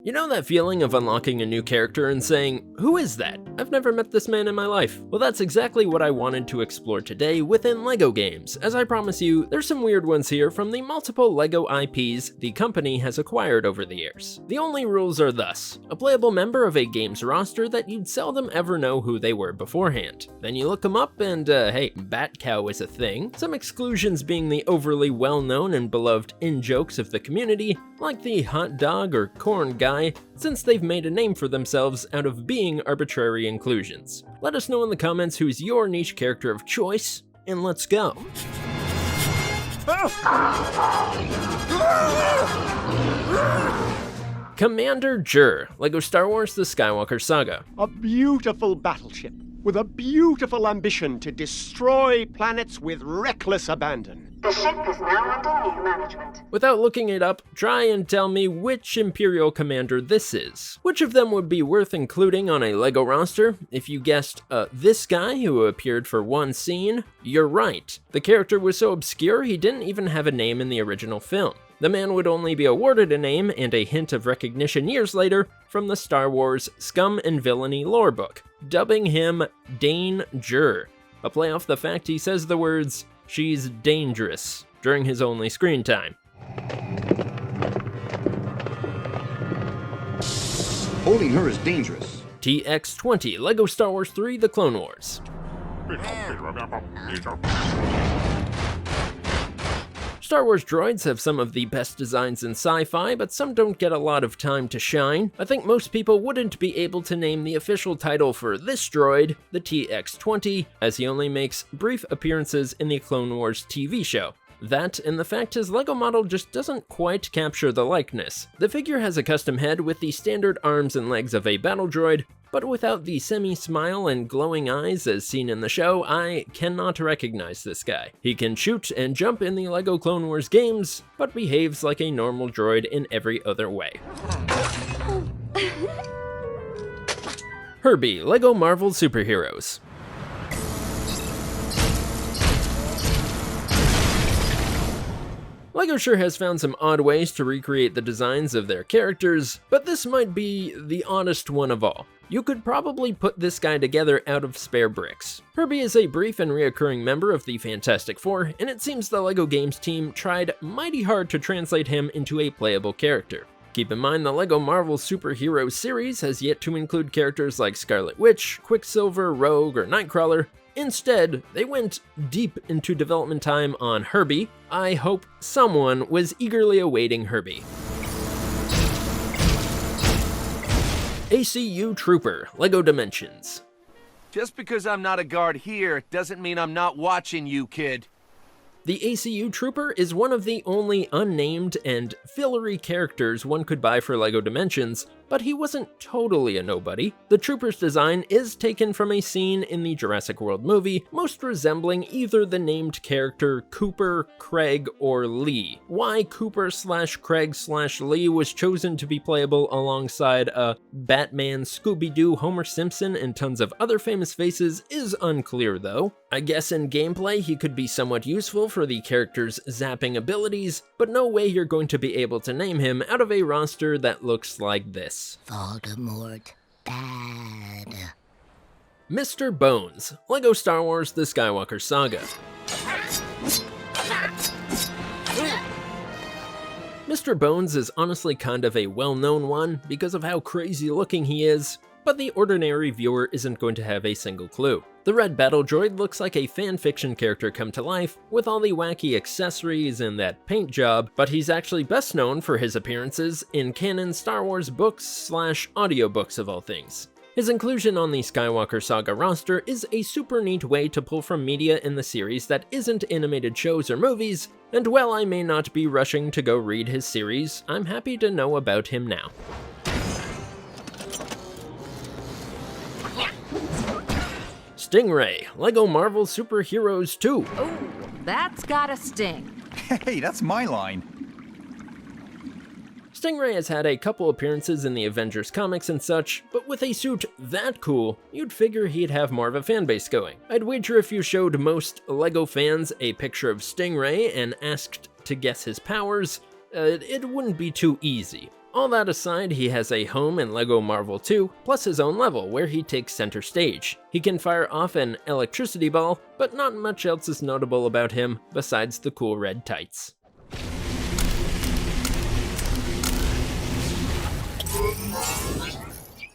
You know that feeling of unlocking a new character and saying, who is that? I've never met this man in my life. Well, that's exactly what I wanted to explore today within LEGO games. As I promise you, there's some weird ones here from the multiple LEGO IPs the company has acquired over the years. The only rules are thus: a playable member of a game's roster that you'd seldom ever know who they were beforehand. Then you look them up and hey, BatCow is a thing. Some exclusions being the overly well-known and beloved in-jokes of the community, like the hot dog or corn guy, since they've made a name for themselves out of being arbitrary inclusions. Let us know in the comments who's your niche character of choice, and let's go. Commander J, LEGO Star Wars The Skywalker Saga. A beautiful battleship with a beautiful ambition to destroy planets with reckless abandon. The ship is now under new management. Without looking it up, try and tell me which Imperial commander this is. Which of them would be worth including on a LEGO roster? If you guessed, this guy who appeared for one scene, you're right. The character was so obscure he didn't even have a name in the original film. The man would only be awarded a name and a hint of recognition years later from the Star Wars Scum and Villainy lore book, dubbing him Danger, a play off the fact he says the words, "She's dangerous," during his only screen time. Holding her is dangerous. TX-20, LEGO Star Wars 3 The Clone Wars. Star Wars droids have some of the best designs in sci-fi, but some don't get a lot of time to shine. I think most people wouldn't be able to name the official title for this droid, the TX-20, as he only makes brief appearances in the Clone Wars TV show. That, and the fact his LEGO model just doesn't quite capture the likeness. The figure has a custom head with the standard arms and legs of a battle droid, but without the semi-smile and glowing eyes as seen in the show, I cannot recognize this guy. He can shoot and jump in the LEGO Clone Wars games, but behaves like a normal droid in every other way. Herby, LEGO Marvel Superheroes. LEGO sure has found some odd ways to recreate the designs of their characters, but this might be the oddest one of all. You could probably put this guy together out of spare bricks. Herby is a brief and reoccurring member of the Fantastic Four, and it seems the LEGO Games team tried mighty hard to translate him into a playable character. Keep in mind the LEGO Marvel Superheroes series has yet to include characters like Scarlet Witch, Quicksilver, Rogue, or Nightcrawler. Instead, they went deep into development time on Herby. I hope someone was eagerly awaiting Herby. ACU Trooper, LEGO Dimensions. Just because I'm not a guard here doesn't mean I'm not watching you, kid. The ACU Trooper is one of the only unnamed and fillery characters one could buy for LEGO Dimensions, but he wasn't totally a nobody. The Trooper's design is taken from a scene in the Jurassic World movie, most resembling either the named character Cooper, Craig, or Lee. Why Cooper/Craig/Lee was chosen to be playable alongside Batman, Scooby-Doo, Homer Simpson, and tons of other famous faces is unclear though. I guess in gameplay he could be somewhat useful for the character's zapping abilities, but no way you're going to be able to name him out of a roster that looks like this. Voldemort bad. Mr. Bones, LEGO Star Wars The Skywalker Saga. Mr. Bones is honestly kind of a well-known one because of how crazy looking he is, but the ordinary viewer isn't going to have a single clue. The red battle droid looks like a fanfiction character come to life, with all the wacky accessories and that paint job, but he's actually best known for his appearances in canon Star Wars books/audiobooks of all things. His inclusion on the Skywalker Saga roster is a super neat way to pull from media in the series that isn't animated shows or movies, and while I may not be rushing to go read his series, I'm happy to know about him now. Stingray, LEGO Marvel Superheroes 2. Oh, that's gotta sting. Hey, that's my line. Stingray has had a couple appearances in the Avengers comics and such, but with a suit that cool, you'd figure he'd have more of a fanbase going. I'd wager if you showed most LEGO fans a picture of Stingray and asked to guess his powers, it wouldn't be too easy. All that aside, he has a home in LEGO Marvel 2, plus his own level where he takes center stage. He can fire off an electricity ball, but not much else is notable about him besides the cool red tights.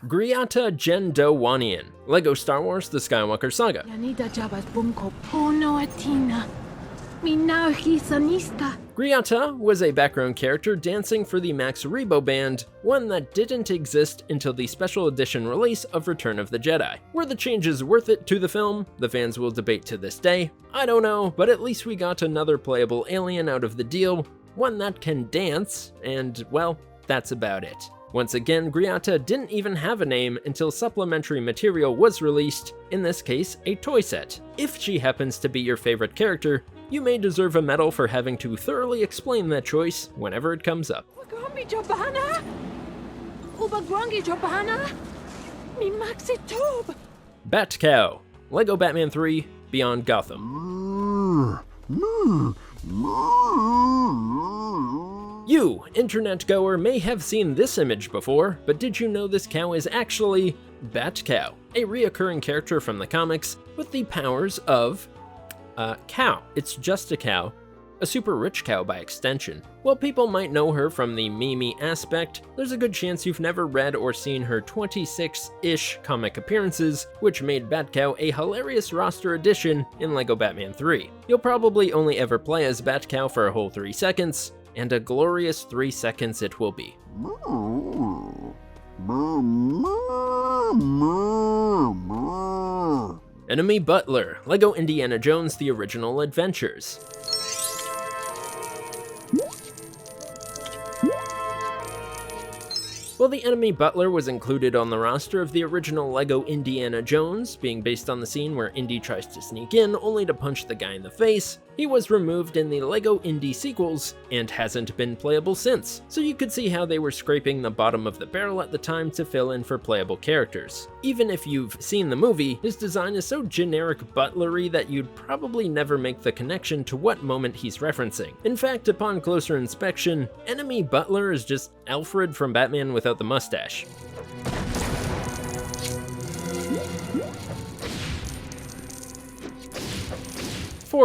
Gata Jendowanian, LEGO Star Wars The Skywalker Saga. Gata was a background character dancing for the Max Rebo Band, one that didn't exist until the special edition release of Return of the Jedi. Were the changes worth it to the film? The fans will debate to this day. I don't know, but at least we got another playable alien out of the deal, one that can dance, and well, that's about it. Once again, Gata didn't even have a name until supplementary material was released, in this case, a toy set. If she happens to be your favorite character, you may deserve a medal for having to thoroughly explain that choice whenever it comes up. BatCow, LEGO Batman 3 Beyond Gotham. You, internet goer, may have seen this image before, but did you know this cow is actually BatCow, a reoccurring character from the comics with the powers of cow. It's just a cow, a super rich cow by extension. While people might know her from the meme aspect, there's a good chance you've never read or seen her 26-ish comic appearances, which made BatCow a hilarious roster addition in LEGO Batman 3. You'll probably only ever play as BatCow for a whole 3 seconds, and a glorious 3 seconds it will be. Enemy Butler, LEGO Indiana Jones The Original Adventures. While the enemy Butler was included on the roster of the original LEGO Indiana Jones, being based on the scene where Indy tries to sneak in only to punch the guy in the face, he was removed in the LEGO Indy sequels and hasn't been playable since, so you could see how they were scraping the bottom of the barrel at the time to fill in for playable characters. Even if you've seen the movie, his design is so generic butlery that you'd probably never make the connection to what moment he's referencing. In fact, upon closer inspection, enemy Butler is just Alfred from Batman without the mustache.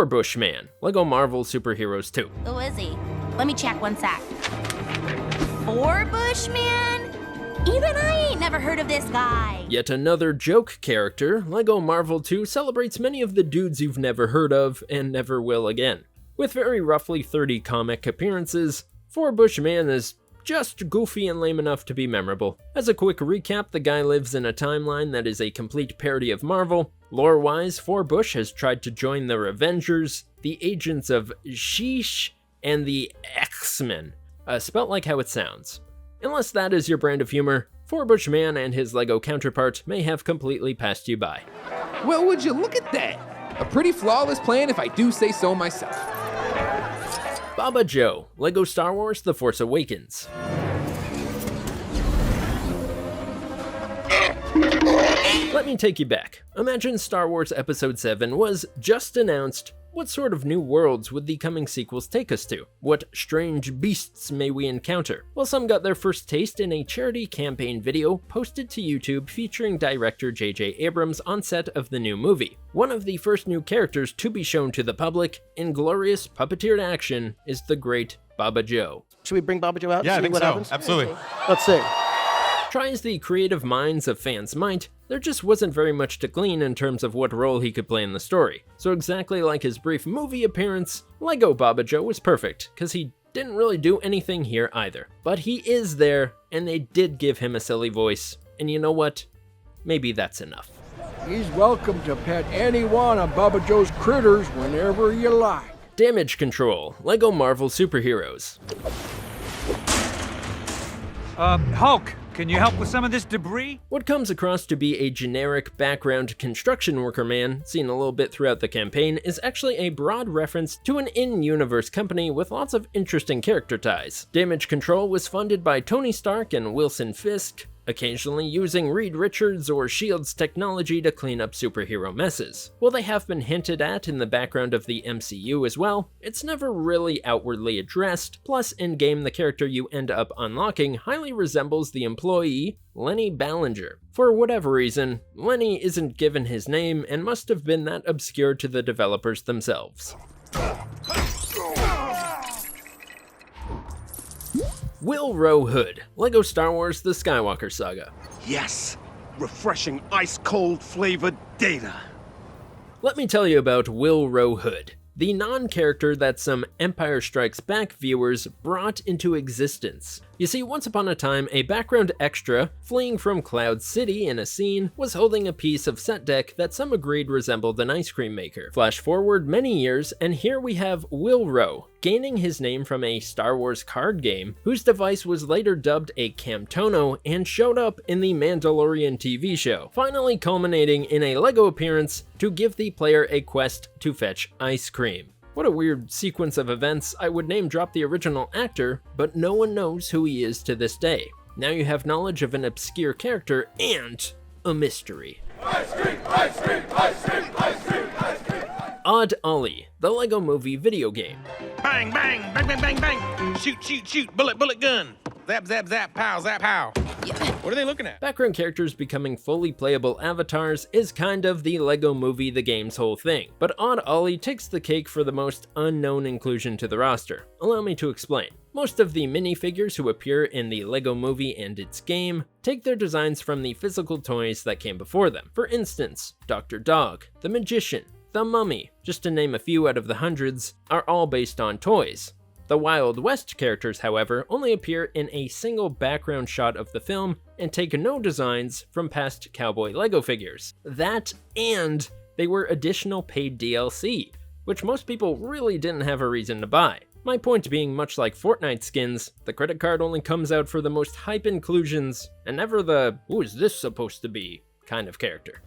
Bushman, LEGO Marvel Superheroes 2. Who is he? Let me check one sec. Bushman? Even I ain't never heard of this guy. Yet another joke character, LEGO Marvel 2 celebrates many of the dudes you've never heard of and never will again. With very roughly 30 comic appearances, Bushman is just goofy and lame enough to be memorable. As a quick recap, the guy lives in a timeline that is a complete parody of Marvel. Lore-wise, Bush has tried to join the Revengers, the Agents of Sheesh, and the X-Men, spelt like how it sounds. Unless that is your brand of humor, Bushman and his LEGO counterpart may have completely passed you by. Well, would you look at that? A pretty flawless plan if I do say so myself. Baba Joe, LEGO Star Wars The Force Awakens. Let me take you back. Imagine Star Wars Episode 7 was just announced. What sort of new worlds would the coming sequels take us to? What strange beasts may we encounter? Well, some got their first taste in a charity campaign video posted to YouTube featuring director J. Abrams on set of the new movie. One of the first new characters to be shown to the public in glorious puppeteered action is the great Baba Joe. Should we bring Baba Joe out and Yeah, I see think what so. happens? Absolutely. Let's see. Try as the creative minds of fans might, there just wasn't very much to glean in terms of what role he could play in the story. So exactly like his brief movie appearance, LEGO Baba Joe was perfect, cause he didn't really do anything here either. But he is there, and they did give him a silly voice, and you know what? Maybe that's enough. He's welcome to pet any one of Baba Joe's critters whenever you like. Damage Control, LEGO Marvel Superheroes. Hulk, can you help with some of this debris? What comes across to be a generic background construction worker man, seen a little bit throughout the campaign, is actually a broad reference to an in-universe company with lots of interesting character ties. Damage Control was funded by Tony Stark and Wilson Fisk, occasionally using Reed Richards or S.H.I.E.L.D.'s technology to clean up superhero messes. While they have been hinted at in the background of the MCU as well, it's never really outwardly addressed, plus in-game the character you end up unlocking highly resembles the employee, Lenny Ballinger. For whatever reason, Lenny isn't given his name and must have been that obscure to the developers themselves. Will Rowe Hood, LEGO Star Wars The Skywalker Saga. Yes, refreshing ice-cold flavored data. Let me tell you about Will Rowe Hood, the non-character that some Empire Strikes Back viewers brought into existence. You see, once upon a time, a background extra, fleeing from Cloud City in a scene, was holding a piece of set deck that some agreed resembled an ice cream maker. Flash forward many years, and here we have Will Rowe, gaining his name from a Star Wars card game, whose device was later dubbed a Camtono and showed up in the Mandalorian TV show, finally culminating in a LEGO appearance to give the player a quest to fetch ice cream. What a weird sequence of events. I would name drop the original actor, but no one knows who he is to this day. Now you have knowledge of an obscure character and a mystery. Ice cream, ice cream, ice cream, ice cream, ice cream. Odd Olly, the LEGO Movie video game. Bang, bang, bang, bang, bang, bang. Shoot, shoot, shoot, bullet, bullet, gun. Zap, zap, zap, pow, zap, pow. What are they looking at? Background characters becoming fully playable avatars is kind of the LEGO Movie the game's whole thing, but Odd Olly takes the cake for the most unknown inclusion to the roster. Allow me to explain. Most of the minifigures who appear in the LEGO Movie and its game take their designs from the physical toys that came before them. For instance, Dr. Dog, the Magician, the Mummy, just to name a few out of the hundreds, are all based on toys. The Wild West characters, however, only appear in a single background shot of the film and take no designs from past cowboy LEGO figures. That, and they were additional paid DLC, which most people really didn't have a reason to buy. My point being, much like Fortnite skins, the credit card only comes out for the most hype inclusions, and never the, who is this supposed to be, kind of character.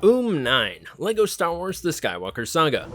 Nine, LEGO Star Wars The Skywalker Saga.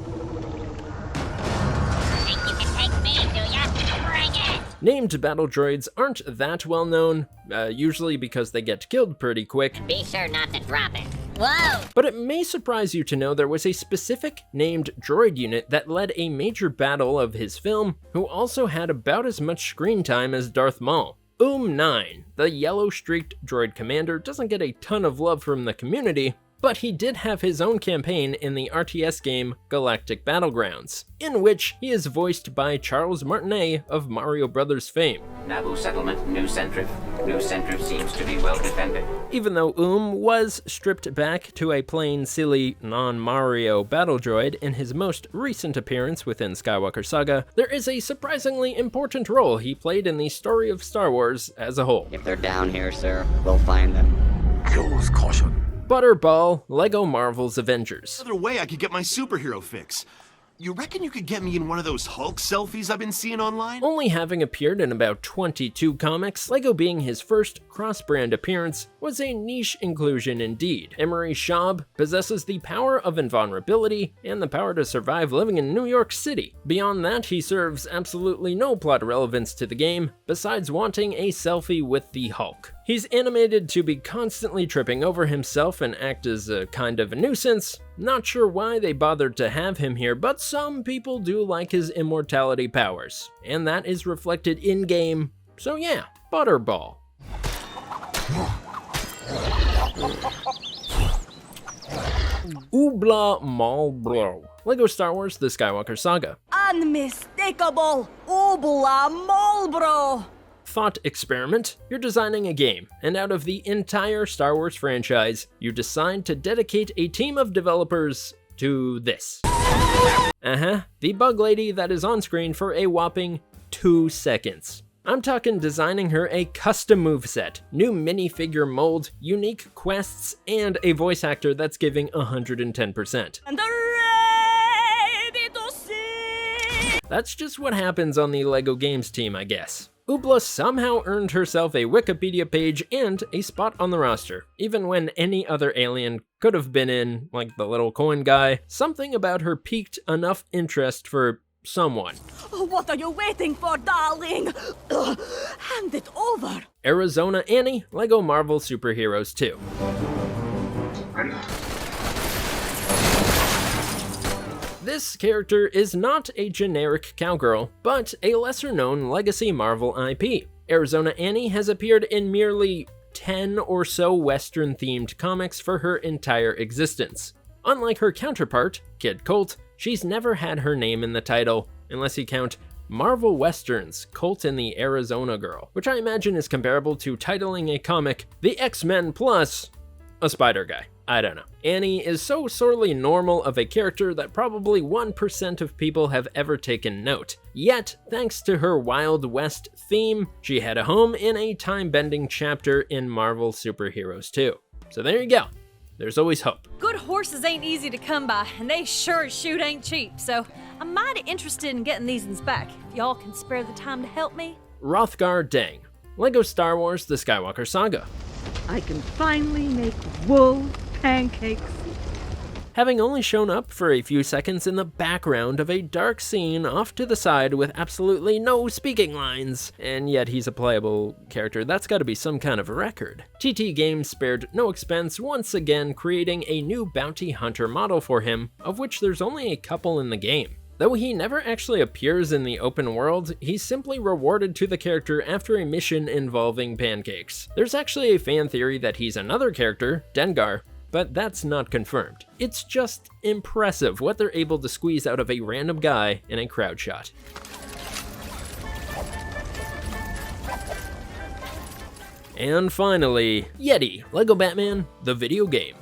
Think you can take me, do ya? Bring it! Named battle droids aren't that well known, usually because they get killed pretty quick. Be sure not to drop it. Whoa! But it may surprise you to know there was a specific named droid unit that led a major battle of his film, who also had about as much screen time as Darth Maul. 9, the yellow-streaked Droid Commander, doesn't get a ton of love from the community, but he did have his own campaign in the RTS game Galactic Battlegrounds, in which he is voiced by Charles Martinet of Mario Brothers fame. Naboo settlement, new centrifuge. New centrifuge seems to be well defended. Even though was stripped back to a plain, silly, non-Mario battle droid in his most recent appearance within Skywalker Saga, there is a surprisingly important role he played in the story of Star Wars as a whole. If they're down here, sir, we'll find them. Kill with caution. Butterball, LEGO Marvel's Avengers. Another way I could get my superhero fix. You reckon you could get me in one of those Hulk selfies I've been seeing online? Only having appeared in about 22 comics, LEGO being his first cross-brand appearance was a niche inclusion indeed. Emery Schaub possesses the power of invulnerability and the power to survive living in New York City. Beyond that, he serves absolutely no plot relevance to the game, besides wanting a selfie with the Hulk. He's animated to be constantly tripping over himself and act as a kind of a nuisance. Not sure why they bothered to have him here, but some people do like his immortality powers, and that is reflected in-game, so yeah, Butterball. Obla Malbro, LEGO Star Wars The Skywalker Saga. Unmistakable Obla Malbro! Thought experiment. You're designing a game, and out of the entire Star Wars franchise, you decide to dedicate a team of developers to this. The bug lady that is on screen for a whopping 2 seconds. I'm talking designing her a custom moveset, new minifigure mold, unique quests, and a voice actor that's giving 110%. And ready to see! That's just what happens on the LEGO Games team, I guess. Obla somehow earned herself a Wikipedia page and a spot on the roster, even when any other alien could have been in, like the little coin guy. Something about her piqued enough interest for someone. What are you waiting for, darling? Hand it over. Arizona Annie, LEGO Marvel Superheroes 2. This character is not a generic cowgirl, but a lesser-known legacy Marvel IP. Arizona Annie has appeared in merely 10 or so Western-themed comics for her entire existence. Unlike her counterpart, Kid Colt, she's never had her name in the title, unless you count Marvel Westerns, Colt and the Arizona Girl, which I imagine is comparable to titling a comic The X-Men plus a Spider Guy. I don't know. Annie is so sorely normal of a character that probably 1% of people have ever taken note. Yet, thanks to her Wild West theme, she had a home in a time-bending chapter in Marvel Superheroes 2. So there you go. There's always hope. Good horses ain't easy to come by, and they sure as shoot ain't cheap, so I'm mighty interested in getting these in spec. If y'all can spare the time to help me. Hrothgar Dang, LEGO Star Wars The Skywalker Saga. I can finally make wool pancakes. Having only shown up for a few seconds in the background of a dark scene off to the side with absolutely no speaking lines, and yet he's a playable character, that's gotta be some kind of a record. TT Games spared no expense, once again creating a new bounty hunter model for him, of which there's only a couple in the game. Though he never actually appears in the open world, he's simply rewarded to the character after a mission involving pancakes. There's actually a fan theory that he's another character, Dengar, but that's not confirmed. It's just impressive what they're able to squeeze out of a random guy in a crowd shot. And finally, Yeti, LEGO Batman, the video game.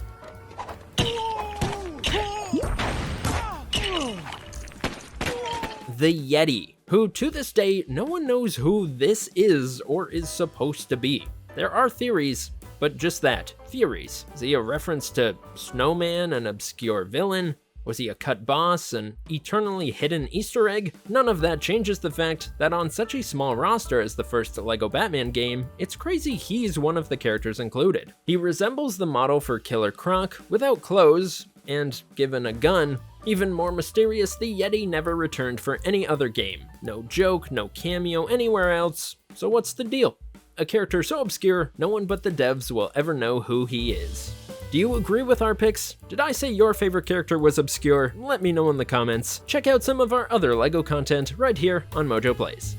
The Yeti, who to this day, no one knows who this is or is supposed to be. There are theories, but just that, theories. Is he a reference to Snowman, an obscure villain? Was he a cut boss, an eternally hidden Easter egg? None of that changes the fact that on such a small roster as the first LEGO Batman game, it's crazy he's one of the characters included. He resembles the model for Killer Croc without clothes, and given a gun. Even more mysterious, the Yeti never returned for any other game. No joke, no cameo anywhere else. So what's the deal? A character so obscure, no one but the devs will ever know who he is. Do you agree with our picks? Did I say your favorite character was obscure? Let me know in the comments. Check out some of our other LEGO content right here on MojoPlays.